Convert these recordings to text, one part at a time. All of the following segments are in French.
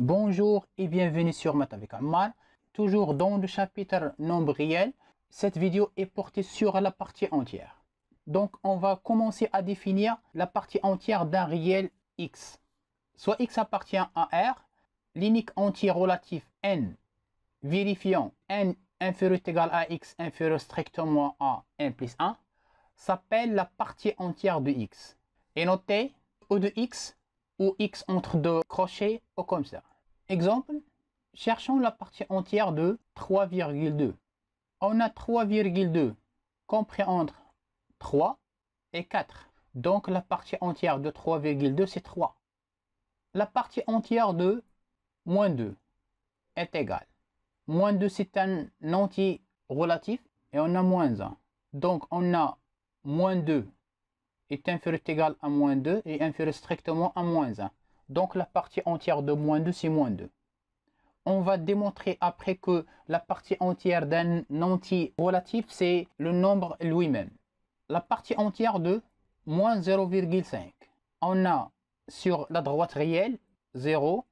Bonjour et bienvenue sur Math avec Ammar. Toujours dans le chapitre nombre réel, cette vidéo est portée sur la partie entière. Donc on va commencer à définir la partie entière d'un réel x. Soit x appartient à R, l'unique entier relatif n, vérifiant n inférieur ou égal à x inférieur strictement à n plus 1, s'appelle la partie entière de x. Et notez O de x ou x entre deux crochets ou comme ça. Exemple, cherchons la partie entière de 3,2. On a 3,2 compris entre 3 et 4. Donc la partie entière de 3,2 c'est 3. La partie entière de moins 2 est égale. Moins 2 c'est un entier relatif et on a moins 1. Donc on a moins 2 est inférieur ou égal à moins 2 et inférieur strictement à moins 1. Donc la partie entière de moins 2 c'est moins 2. On va démontrer après que la partie entière d'un entier relatif c'est le nombre lui-même. La partie entière de moins 0,5. On a sur la droite réelle 0,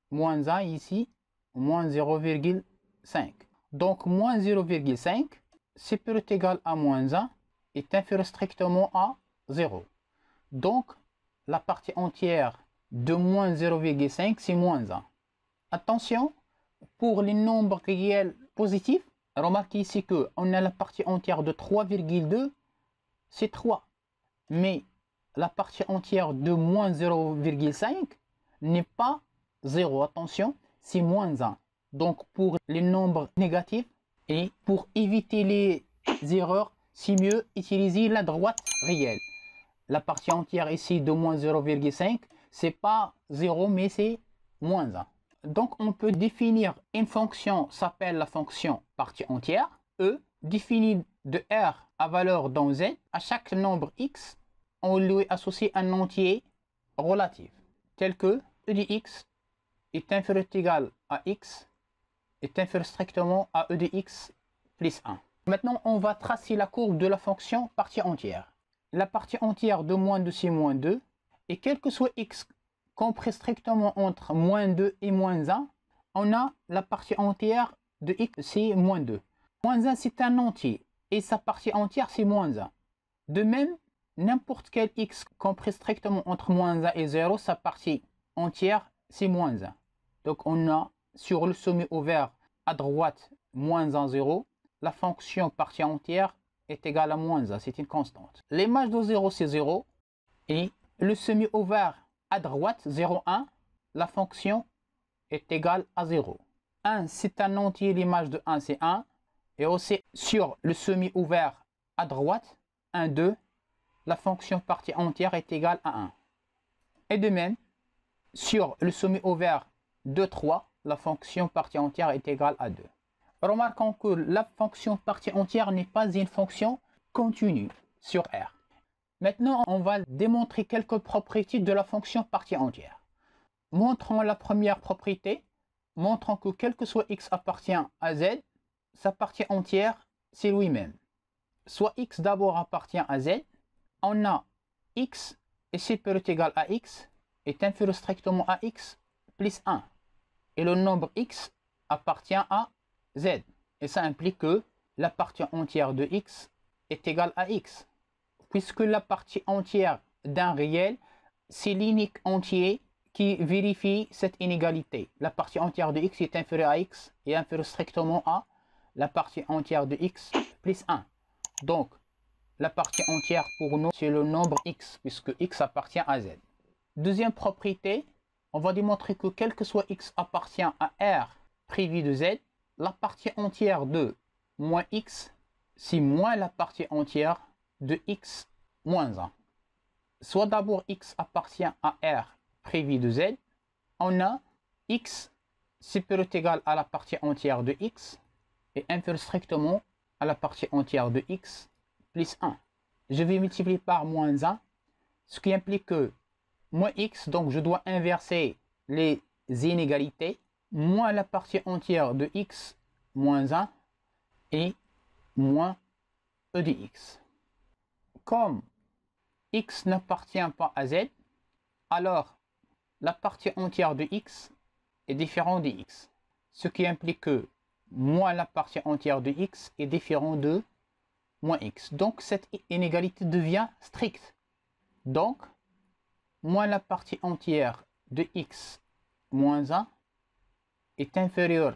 moins 1 ici, moins 0,5. Donc moins 0,5 c'est peut être égal à moins 1 est inférieur strictement à 0. Donc, la partie entière de moins 0,5, c'est moins 1. Attention, pour les nombres réels positifs, remarquez ici qu'on a la partie entière de 3,2, c'est 3. Mais la partie entière de moins 0,5 n'est pas 0. Attention, c'est moins 1. Donc, pour les nombres négatifs et pour éviter les erreurs, c'est mieux utiliser la droite réelle. La partie entière ici de moins 0,5, c'est pas 0 mais c'est moins 1. Donc on peut définir une fonction s'appelle la fonction partie entière. E définie de R à valeur dans Z. À chaque nombre x, on lui associe un entier relatif tel que E de x est inférieur ou égal à x est inférieur strictement à E de x plus 1. Maintenant on va tracer la courbe de la fonction partie entière. La partie entière de moins 2 c'est moins 2 et quel que soit x compris strictement entre moins 2 et moins 1, on a la partie entière de x c'est moins 2. Moins 1 c'est un entier et sa partie entière c'est moins 1. De même, n'importe quel x compris strictement entre moins 1 et 0, sa partie entière c'est moins 1. Donc on a sur le sommet ouvert à droite moins 1, 0, la fonction partie entière est égal à moins 1, c'est une constante. L'image de 0 c'est 0 et le semi ouvert à droite 0, 1, la fonction est égale à 0. 1 c'est un entier, l'image de 1 c'est 1 et aussi sur le semi ouvert à droite 1, 2, la fonction partie entière est égale à 1. Et de même sur le semi ouvert 2, 3, la fonction partie entière est égale à 2. Remarquons que la fonction partie entière n'est pas une fonction continue sur R. Maintenant, on va démontrer quelques propriétés de la fonction partie entière. Montrons la première propriété. Montrons que quel que soit x appartient à z, sa partie entière, c'est lui-même. Soit x d'abord appartient à z, on a x et c'est peut être égal à x est inférieur strictement à x plus 1. Et le nombre x appartient à z. Et ça implique que la partie entière de x est égale à x. Puisque la partie entière d'un réel, c'est l'unique entier qui vérifie cette inégalité. La partie entière de x est inférieure à x et inférieure strictement à la partie entière de x plus 1. Donc, la partie entière pour nous, c'est le nombre x, puisque x appartient à z. Deuxième propriété, on va démontrer que quel que soit x appartient à R privé de z, la partie entière de moins x, c'est moins la partie entière de x moins 1. Soit d'abord x appartient à R privé de z, on a x c'est peut être égal à la partie entière de x et inférieur strictement à la partie entière de x plus 1. Je vais multiplier par moins 1, ce qui implique que moins x, donc je dois inverser les inégalités, moins la partie entière de x moins 1 et moins e de x. Comme x n'appartient pas à z, alors la partie entière de x est différent de x. Ce qui implique que moins la partie entière de x est différent de moins x. Donc cette inégalité devient stricte. Donc, moins la partie entière de x moins 1 est inférieure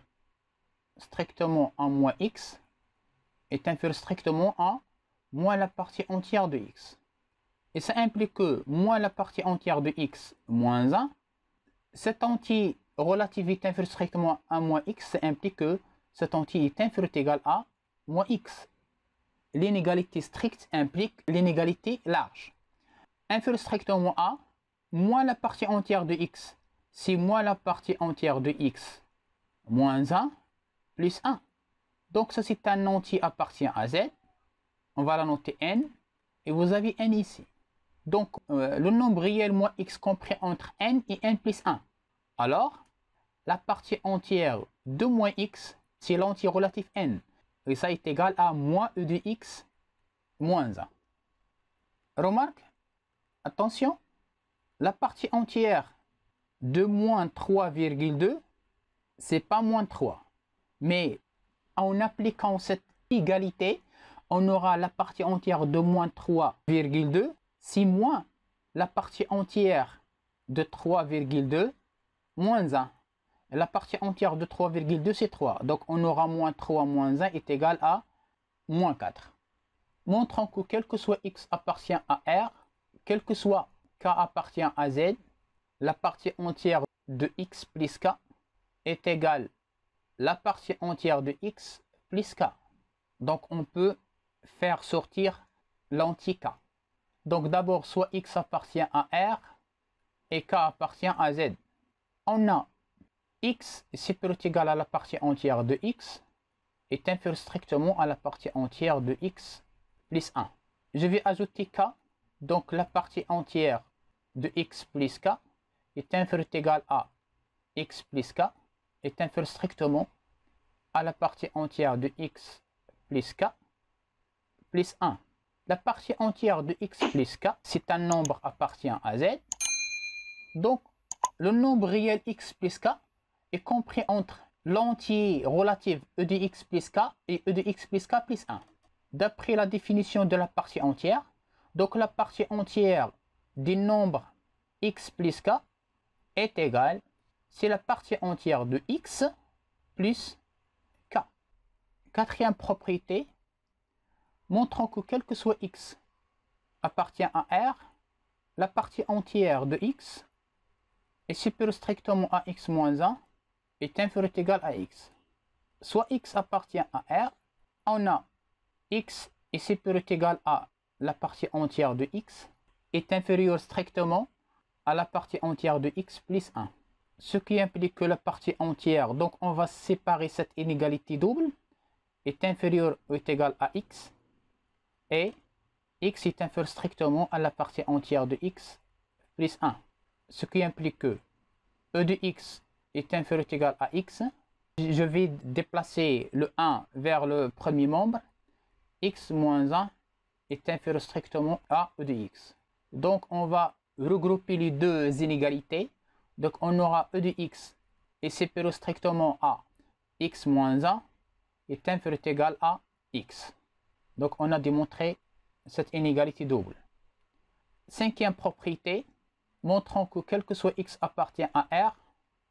strictement à moins x, est inférieur strictement à moins la partie entière de x. Et ça implique que moins la partie entière de x moins 1, cette anti-relative est inférieure strictement à moins x, ça implique que cet anti est inférieur ou égal à moins x. L'inégalité stricte implique l'inégalité large. Inférieur strictement à moins la partie entière de x, c'est moins la partie entière de x moins 1 plus 1. Donc ça c'est un anti appartient à z. On va la noter n. Et vous avez n ici. Donc le nombre réel moins x compris entre n et n plus 1. Alors, la partie entière de moins x, c'est l'anti-relatif n. Et ça est égal à moins e de x moins 1. Remarque, attention, la partie entière de moins 3,2, c'est pas moins 3. Mais en appliquant cette égalité, on aura la partie entière de moins 3,2, c'est moins la partie entière de 3,2 moins 1. La partie entière de 3,2 c'est 3. Donc on aura moins 3 moins 1 est égal à moins 4. Montrant que quel que soit x appartient à R, quel que soit k appartient à z, la partie entière de x plus k est égale la partie entière de x plus k. Donc on peut faire sortir l'anti-k. Donc d'abord, soit x appartient à R et k appartient à z. On a x supérieur ou égal à la partie entière de x est inférieur strictement à la partie entière de x plus 1. Je vais ajouter k, donc la partie entière de x plus k est inférieur ou égal à x plus k est inférieur strictement à la partie entière de x plus k plus 1. La partie entière de x plus k, c'est un nombre appartient à z. Donc, le nombre réel x plus k est compris entre l'entier relatif e de x plus k et e de x plus k plus 1. D'après la définition de la partie entière, donc la partie entière du nombre x plus k est égale, c'est la partie entière de x plus k. Quatrième propriété, montrant que quel que soit x appartient à R, la partie entière de x est supérieure strictement à x moins 1 est inférieure ou égale à x. Soit x appartient à R, on a x est supérieur ou égal à la partie entière de x est inférieur strictement à la partie entière de x plus 1. Ce qui implique que la partie entière, donc on va séparer cette inégalité double, est inférieure ou est égal à x et x est inférieur strictement à la partie entière de x plus 1. Ce qui implique que e de x est inférieur ou égal à x. Je vais déplacer le 1 vers le premier membre. X moins 1 est inférieur strictement à e de x. Donc on va regrouper les deux inégalités. Donc on aura e de x est supérieur strictement à x moins 1 est inférieur ou égal à x. Donc on a démontré cette inégalité double. Cinquième propriété, montrant que quel que soit x appartient à R,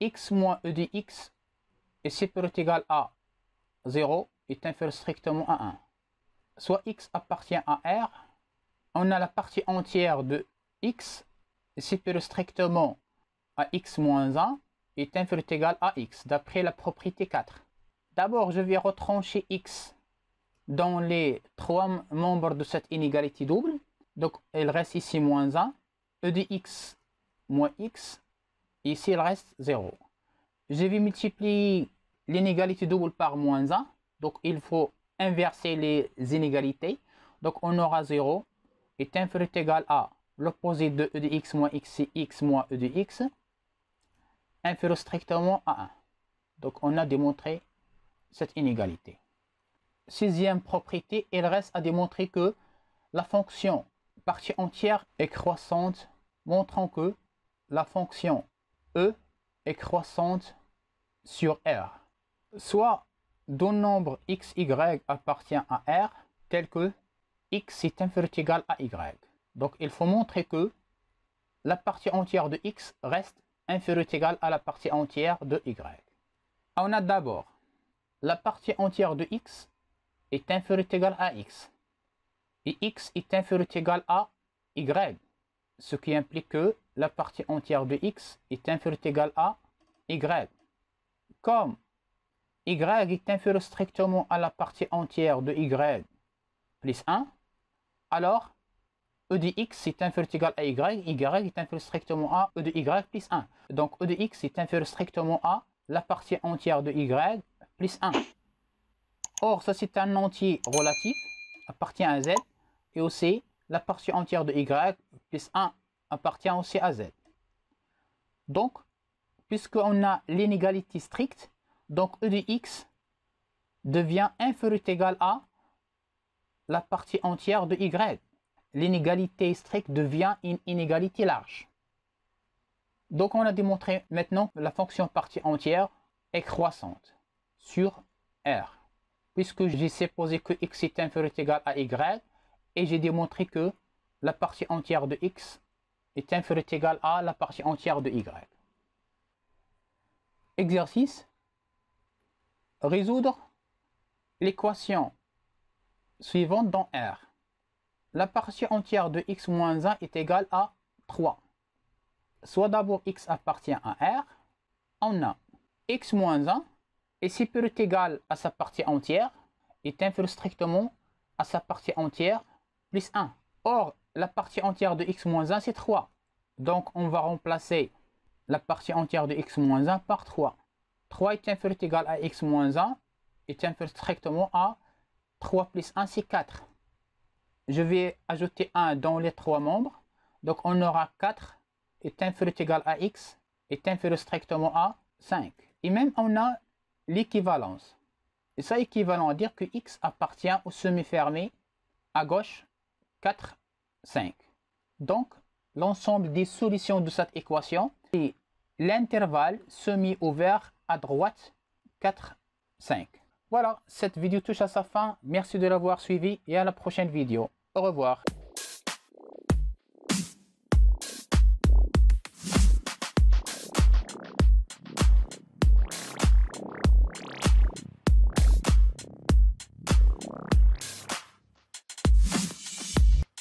x moins e de x est supérieur ou égal à 0 est inférieur strictement à 1. Soit x appartient à R, on a la partie entière de x est supérieure strictement à x moins 1 est inférieur ou égal à x, d'après la propriété 4. D'abord, je vais retrancher x dans les trois membres de cette inégalité double. Donc, il reste ici moins 1, e de x moins x, ici il reste 0. Je vais multiplier l'inégalité double par moins 1, donc il faut inverser les inégalités. Donc, on aura 0 est inférieur ou égal à l'opposé de e de x moins x, c'est x moins e de x, inférieur strictement à 1. Donc, on a démontré cette inégalité. Sixième propriété, il reste à démontrer que la fonction partie entière est croissante, montrant que la fonction e est croissante sur R. Soit deux nombres x, y appartient à R, tel que x est inférieur ou égal à y. Donc il faut montrer que la partie entière de x reste inférieure ou égale à la partie entière de y. On a d'abord la partie entière de x est inférieure ou égale à x. Et x est inférieur ou égal à y. Ce qui implique que la partie entière de x est inférieure ou égale à y. Comme y est inférieur strictement à la partie entière de y plus 1, alors e de x est inférieur ou égal à y est inférieur strictement à e de y plus 1. Donc e de x est inférieur strictement à la partie entière de y plus 1. Or, ça c'est un entier relatif, appartient à z, et aussi la partie entière de y plus 1 appartient aussi à z. Donc, puisqu'on a l'inégalité stricte, donc e de x devient inférieur ou égal à la partie entière de y. L'inégalité stricte devient une inégalité large. Donc on a démontré maintenant que la fonction partie entière est croissante sur R. Puisque j'ai supposé que x est inférieur ou égal à y, et j'ai démontré que la partie entière de x est inférieure ou égale à la partie entière de y. Exercice. Résoudre l'équation suivante dans R. La partie entière de x moins 1 est égale à 3. Soit d'abord x appartient à R, on a x moins 1 est supérieur ou égal à sa partie entière, est inférieur strictement à sa partie entière plus 1. Or, la partie entière de x moins 1 c'est 3. Donc on va remplacer la partie entière de x moins 1 par 3. 3 est inférieur ou égal à x moins 1 est inférieur strictement à 3 plus 1 c'est 4. Je vais ajouter 1 dans les trois membres. Donc on aura 4 est inférieur ou égal à x est inférieur strictement à 5. Et même on a l'équivalence. Et ça équivalent à dire que x appartient au semi-fermé à gauche 4, 5. Donc l'ensemble des solutions de cette équation est l'intervalle semi-ouvert à droite 4, 5. Voilà, cette vidéo touche à sa fin. Merci de l'avoir suivi et à la prochaine vidéo. Au revoir.